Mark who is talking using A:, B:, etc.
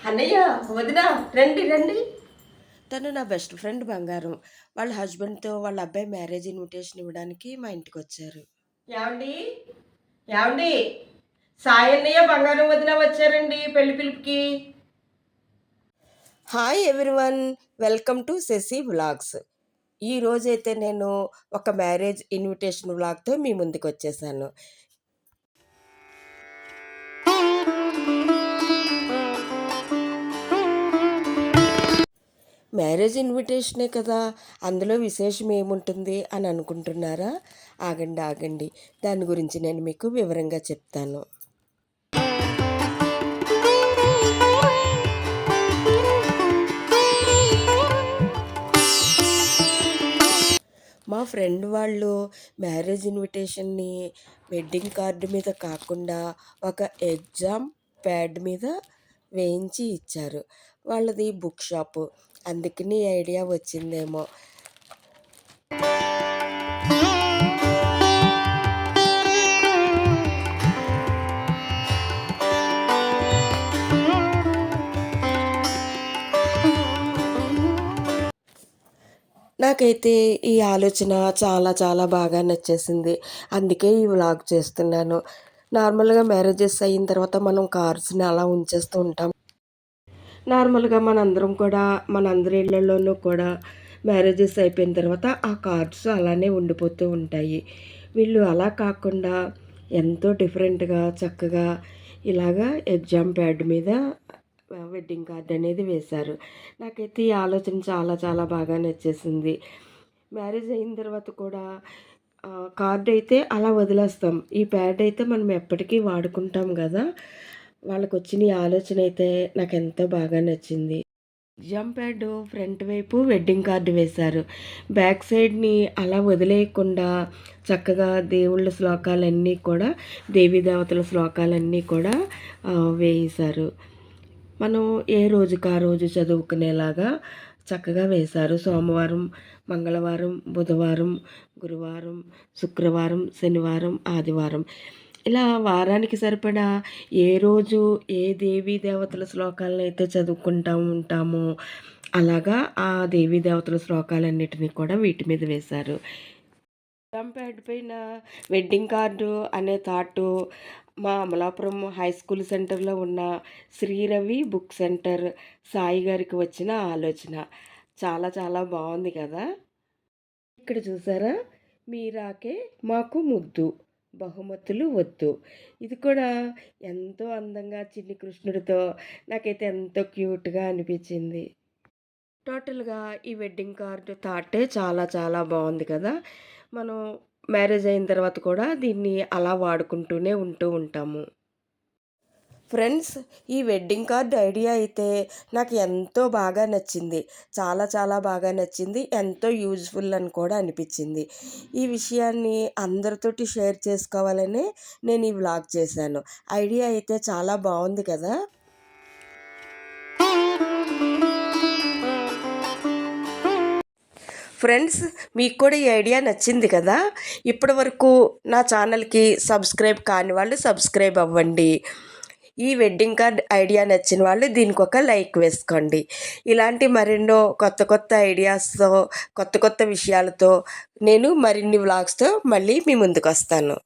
A: అన్నయ్య వదిన రండి రండి. తను నా బెస్ట్ ఫ్రెండ్ బంగారం. వాళ్ళ హస్బెండ్తో వాళ్ళ అబ్బాయి మ్యారేజ్ ఇన్విటేషన్ ఇవ్వడానికి మా ఇంటికి వచ్చారు. ఏమండి ఏమండి సాయి అన్నయ్య బంగారం వదిన వచ్చారండి పెళ్లి పిలుపుకి. Hi everyone, welcome to Shashi vlogs. ఈ రోజైతే నేను ఒక మ్యారేజ్ ఇన్విటేషన్ వ్లాగ్తో మీ ముందుకు వచ్చేసాను. మ్యారేజ్ ఇన్విటేషనే కదా, అందులో విశేషం ఏముంటుంది అని అనుకుంటున్నారా? ఆగండి ఆగండి, దాని గురించి నేను మీకు వివరంగా చెప్తాను. మా ఫ్రెండ్ వాళ్ళు మ్యారేజ్ ఇన్విటేషన్ని వెడ్డింగ్ కార్డు మీద కాకుండా ఒక ఎగ్జామ్ ప్యాడ్ మీద వేయించి ఇచ్చారు. వాళ్ళది బుక్ షాపు, అందుకని ఐడియా వచ్చిందేమో. నాకైతే ఈ ఆలోచన చాలా చాలా బాగా నచ్చేసింది. అందుకే ఈ వ్లాగ్ చేస్తున్నాను. నార్మల్గా మ్యారేజెస్ అయిన తర్వాత మనం కార్స్ని అలా ఉంచేస్తూ ఉంటాం. నార్మల్గా మనందరి ఇళ్లలోనూ కూడా మ్యారేజెస్ అయిపోయిన తర్వాత ఆ కార్డ్స్ అలానే ఉండిపోతూ ఉంటాయి. వీళ్ళు అలా కాకుండా ఎంతో డిఫరెంట్గా చక్కగా ఇలాగా ఎగ్జామ్ ప్యాడ్ మీద వెడ్డింగ్ కార్డ్ అనేది వేశారు. నాకైతే ఈ ఆలోచన చాలా చాలా బాగా నచ్చేసింది. మ్యారేజ్ అయిన తర్వాత కూడా కార్డ్ అయితే అలా వదిలేస్తాం, ఈ ప్యాడ్ అయితే మనం ఎప్పటికీ వాడుకుంటాం కదా. వాళ్ళకు వచ్చిన ఈ ఆలోచన అయితే నాకు ఎంతో బాగా నచ్చింది. ఎగ్జామ్ ప్యాడ్ ఫ్రంట్ వైపు వెడ్డింగ్ కార్డు వేశారు, బ్యాక్ సైడ్ని అలా వదిలేయకుండా చక్కగా దేవుళ్ళ శ్లోకాలన్నీ కూడా, దేవతల శ్లోకాలన్నీ కూడా వేశారు. మనం ఏ రోజుకి ఆ రోజు చదువుకునేలాగా చక్కగా వేశారు. సోమవారం, మంగళవారం, బుధవారం, గురువారం, శుక్రవారం, శనివారం, ఆదివారం, ఇలా వారానికి సరిపడా ఏ రోజు ఏ దేవీ దేవతల శ్లోకాలను అయితే చదువుకుంటూ ఉంటామో అలాగా ఆ దేవీ దేవతల శ్లోకాలన్నిటినీ కూడా వీటి మీద వేశారు. ఎగ్జామ్ ప్యాడ్ పైన వెడ్డింగ్ కార్డు అనే థాటు మా అమలాపురం హై స్కూల్ సెంటర్లో ఉన్న శ్రీరవి బుక్ సెంటర్ సాయి గారికి వచ్చిన ఆలోచన చాలా చాలా బాగుంది కదా. ఇక్కడ చూసారా, మీరాకే మాకు ముద్దు, బహుమతులు వద్దు. ఇది కూడా ఎంతో అందంగా చిన్ని కృష్ణుడితో నాకైతే ఎంతో క్యూట్గా అనిపించింది. టోటల్గా ఈ వెడ్డింగ్ కార్డు థాటే చాలా చాలా బాగుంది కదా. మనం మ్యారేజ్ అయిన తర్వాత కూడా దీన్ని అలా వాడుకుంటూనే ఉంటూ ఉంటాము. ఫ్రెండ్స్, ఈ వెడ్డింగ్ కార్డ్ ఐడియా అయితే నాకు ఎంతో బాగా నచ్చింది, చాలా చాలా బాగా నచ్చింది, ఎంతో యూజ్ఫుల్ అని కూడా అనిపించింది. ఈ విషయాన్ని అందరితోటి షేర్ చేసుకోవాలని నేను ఈ వ్లాగ్ చేశాను. ఐడియా అయితే చాలా బాగుంది కదా. ఫ్రెండ్స్, మీకు కూడా ఈ ఐడియా నచ్చింది కదా. ఇప్పటి వరకు నా ఛానల్కి సబ్స్క్రైబ్ కాని వాళ్ళు సబ్స్క్రైబ్ అవ్వండి. ఈ వెడ్డింగ్ కార్డ్ ఐడియా నచ్చిన వాళ్ళు దీనికి ఒక లైక్ వేసుకోండి. ఇలాంటి మరెన్నో కొత్త కొత్త ఐడియాస్తో, కొత్త కొత్త విషయాలతో నేను మరిన్ని వ్లాగ్స్తో మళ్ళీ మీ ముందుకు వస్తాను.